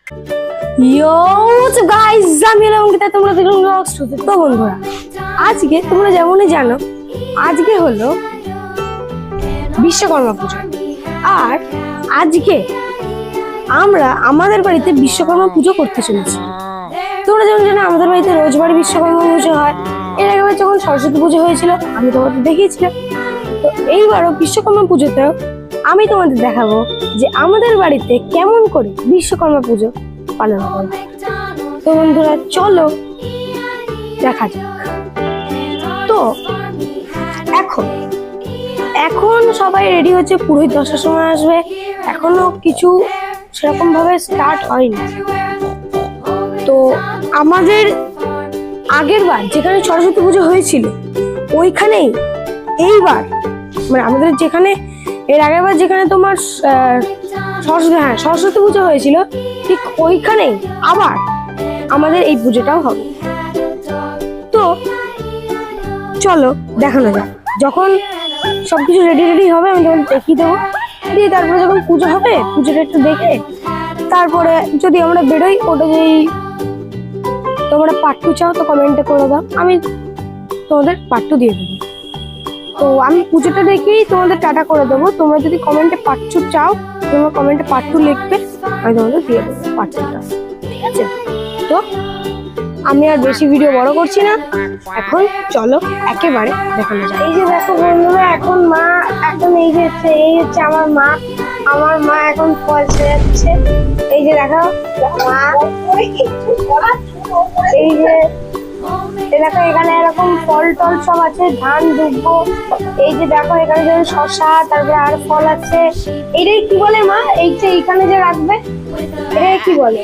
তো বন্ধুরা, আজকে তোমরা যেমনই জানো, আজকে হলো বিশ্বকর্মা পুজো। আর আজকে আমরা আমাদের বাড়িতে বিশ্বকর্মা পুজো করতে চলেছি। তোমরা যেমন জানো, আমাদের বাড়িতে রোজবারই বিশ্বকর্মা পুজো হয়। এর আগেবার যখন সরস্বতী পুজো হয়েছিল আমি তোমাদের দেখিয়েছিলাম। তো এইবারও বিশ্বকর্মা পুজোতেও আমি তোমাদের দেখাবো যে আমাদের বাড়িতে কেমন করে বিশ্বকর্মা পুজো পালন করে। তো বন্ধুরা, চলো দেখা যাক। তো এখন সবাই রেডি হচ্ছে, পুরোহিত 10টার সময় আসবে। এখনো কিছু সেরকম ভাবে স্টার্ট হয়নি। তো আমাদের আগের বার যেখানে সরস্বতী পুজো হয়েছিল ওইখানেই এইবার, মানে আমাদের যেখানে এর আগের বার যেখানে তোমার সরস্বতী পুজো হয়েছিল, ঠিক ওইখানেই আবার আমাদের এই পুজোটাও হবে। তো চলো দেখানো যাক। যখন সবকিছু রেডি হবে আমি তখন দেখিয়ে দেবো, দিয়ে তারপরে যখন পুজো হবে পুজোটা একটু দেখে তারপরে যদি আমরা বেরোই, ওটা যদি তোমরা পার্ট 2 চাও তো কমেন্টে করে দাও, আমি তোমাদের পার্ট 2 দিয়ে দেবো। তো আমি পুজোটা দেখেই তোমাদের টাটা করে দেবো। তোমরা যদি কমেন্টে পার্ট 2 চাও, তোমরা কমেন্টে পার্ট 2 লিখবে, আমি তোমাদের দিয়ে দেবো পার্ট 2টা। ঠিক আছে? তো আমি আর বেশি ভিডিও বড় করছি না, এখন চলো একেবারে দেখানো যায়। এই যে দেখো বন্ধুরা, এখন এই হচ্ছে আমার মা এখন ফল যাচ্ছে। এই যে দেখো মা, এই যে দেখো এখানে এরকম ফল টল সব আছে, ধান দুব্বো। এই যে দেখো এখানে যেমন শশা, তারপরে আর ফল আছে। এটাই কি বলে মা? এই যে এইখানে যে রাখবে এটাই কি বলে?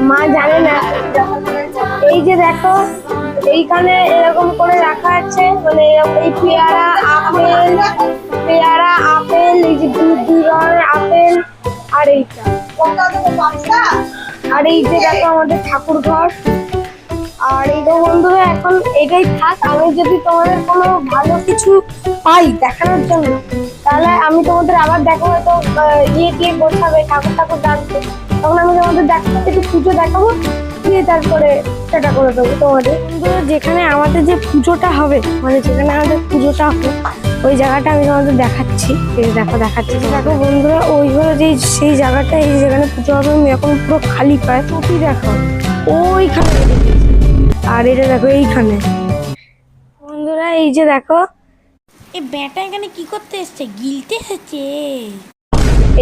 মা জানে না। এই যে দেখো এইখানে এরকম করে রাখা আছে, মানে এই পেয়ারা আপেল, এই যে দুই ধরনের আপেল, আর এইটা, আর এই যে দেখো আমাদের ঠাকুর ঘর। আর এই তো বন্ধুরা, এখন এটাই থাক। আমি যদি তোমাদের কোনো ভালো কিছু পাই দেখানোর জন্য, তাহলে আমি তোমাদের আবার দেখাবো। তো দিয়ে গোছাবে ঠাকুর জানতে, তখন আমি তোমাদের দেখাবো, একটু পুজো দেখাবো, দিয়ে তারপরে সেটা করে দেবো তোমাদের। বন্ধুরা, যেখানে আমাদের যে পুজোটা হবে, মানে যেখানে আমাদের পুজোটা হবে ওই জায়গাটা আমি তোমাদের দেখাচ্ছি। দেখাচ্ছি দেখো বন্ধুরা, ওই হলো যে সেই জায়গাটা, এই যেখানে পুজো হবে আমি এখন পুরো খালি পায়। টুপি দেখো ওইখানে, আর এটা দেখো এইখানে। বন্ধুরা এই যে দেখো, এই ব্যাটা এখানে কি করতে এসছে? গিলতে এসেছে।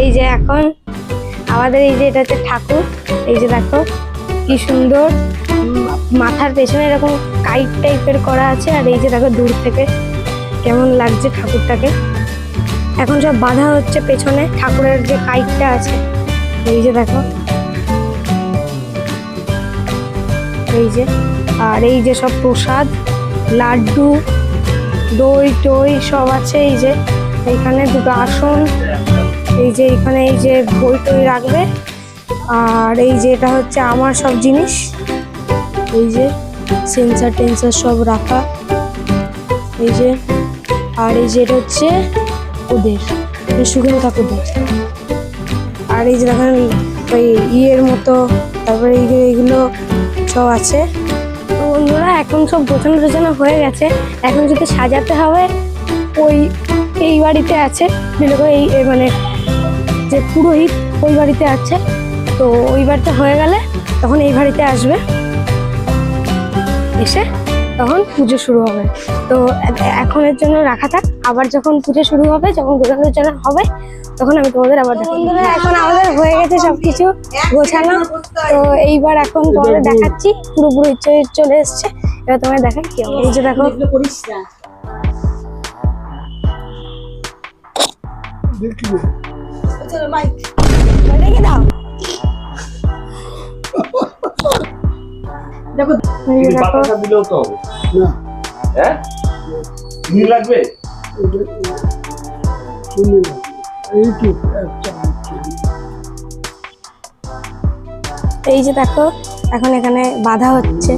এই যে এখন আমাদের এই যে এটা হচ্ছে ঠাকুর। এই যে দেখো কি সুন্দর, মাথার পেছনে এরকম কাইট টাইপের করা আছে। আর এই যে দেখো দূর থেকে কেমন লাগছে ঠাকুরটাকে। এখন সব বাঁধা হচ্ছে পেছনে ঠাকুরের যে কাইটটা আছে। এই যে দেখো, এই যে, আর এই যে সব প্রসাদ, লাড্ডু, দই টই সব আছে। এই যে এইখানে দুটো আসন, এই যে এইখানে এই যে বই টই রাখবে। আর এই যে এটা হচ্ছে আমার সব জিনিস, এই যে সেন্সার টেন্সার সব রাখা। এই যে, আর এই যে এটা হচ্ছে ওদের শুকনো ঠাকুরদের। আর এই যে দেখেন ওই ইয়ের মতো, তারপরে এইগুলো সব আছে। তো বন্ধুরা, এখন সব গোছানো হয়ে গেছে। এখন যদি সাজাতে হবে, এই বাড়িতে আছে এই মানে যে পুরোহিত ওই বাড়িতে আছে। তো ওই বাড়িতে হয়ে গেলে তখন এই বাড়িতে আসবে, এসে তখন পুজো শুরু হবে। তো এখনের জন্য রাখা থাক, আবার যখন পুজো শুরু হবে, যখন গোছানোর জন্য হবে, তখন আমি তোমাদের আবার দেখাবো। বন্ধুরা, এখন আমাদের হয়ে গেছে সবকিছু গোছানো। তো এইবার এখন তোমাদের দেখাচ্ছি, পুরোপুরি চলে এসছে। এবার তোমাদের দেখাই কি হবে। এই যে দেখো, রেখে দাও। দেখো বাতাসা দিলেও তো না, হ্যাঁ কি লাগবে? এই যে দেখো এখন এখানে বাঁধা হচ্ছে।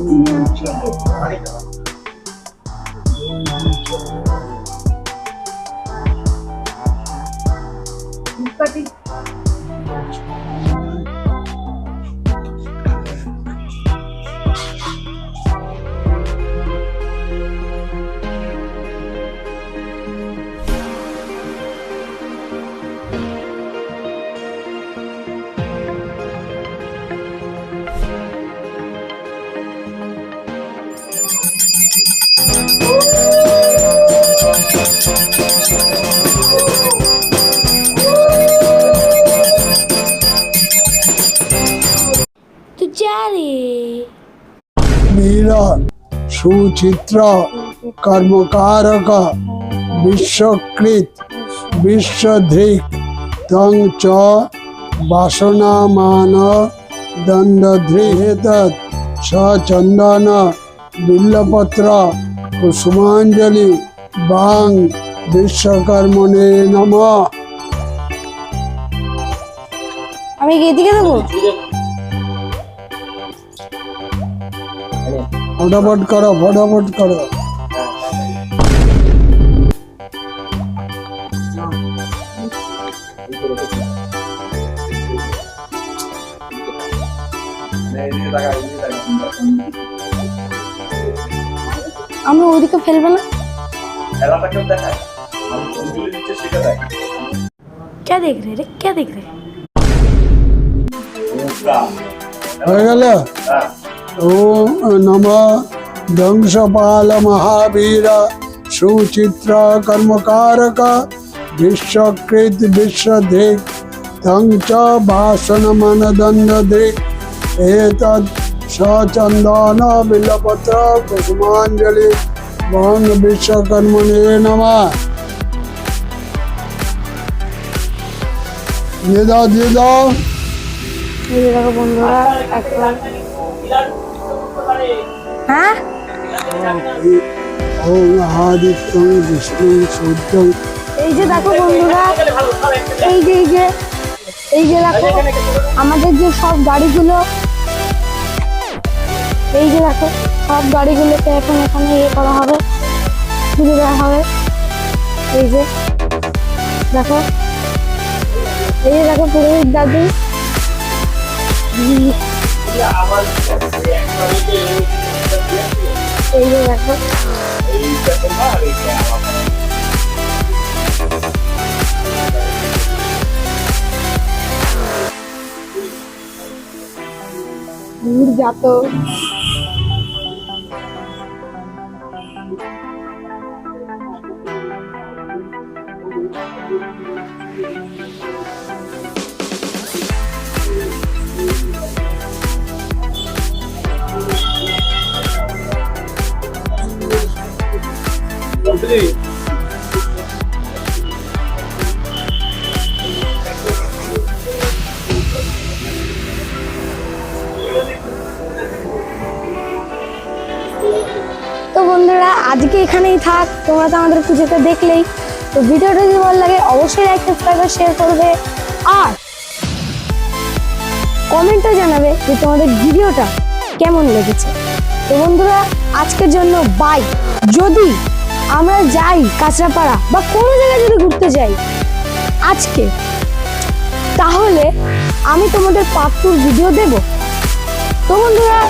সুচিত্র কর্মকারক বিশ্বকৃত বিশ্বধৃক তং চ বাসনামান দণ্ডধৃহেতৎ সচন্দন বিল্লপত্র কুসুমাঞ্জলি বাং বিশ্বকর্মণে নমঃ। আমি কি এদিকে দেবো? ফটাফট করো, ফটাফট করো। আমি ওদিকে ফেলবে না? क्या देख रहे रे, क्या देख रहे? হয়ে গেল। ওম নমঃ ধ্বংসপাল মহাবীর সুচিত্র কর্মকারক বিশ্বকৃত বিশ্বধৃক তং চ বাসনমনদণ্ডধৃক এতৎ সচন্দন বিল্লপত্র কুসুমাঞ্জলি বং বিশ্বকর্মণে নমঃ। দিয়ে দাও, দিয়ে দাও। এই যে দেখো বন্ধুরা, একবার হ্যাঁ ওম আদিত্যং বিষ্ণু সূর্যং। এই যে দেখো বন্ধুরা, এই যে দেখো আমাদের যে সব গাড়িগুলো, এই যে দেখো সব গাড়িগুলোকে এখন এখানে করা হবে, পুজো দেওয়া হবে। এই যে দেখো, এই যে দেখো পুরোহিত দাদু, এই যে দেখো দূর যাত। তো বন্ধুরা আজকে এখানেই থাক, তোমরা তো আমাদের পুজোটা দেখলেই। তো ভিডিওটা যদি ভালো লাগে অবশ্যই লাইক, সাবস্ক্রাইব আর শেয়ার করবে, আর কমেন্টে জানাবে যে তোমাদের ভিডিওটা কেমন লেগেছে। তো বন্ধুরা আজকের জন্য বাই। যদি আমরা যাই কাঁচরাপাড়া বা কোনো জায়গায় যদি ঘুরতে যাই আজকে, তাহলে আমি তোমাদের পার্ট 2 ভিডিও দেব। তো বন্ধুরা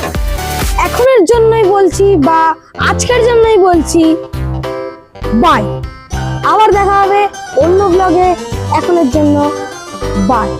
এখনের জন্যই বলছি বা আজকের জন্যই বলছি বাই। আবার দেখা হবে অন্য ব্লগে, এখনের জন্য বাই।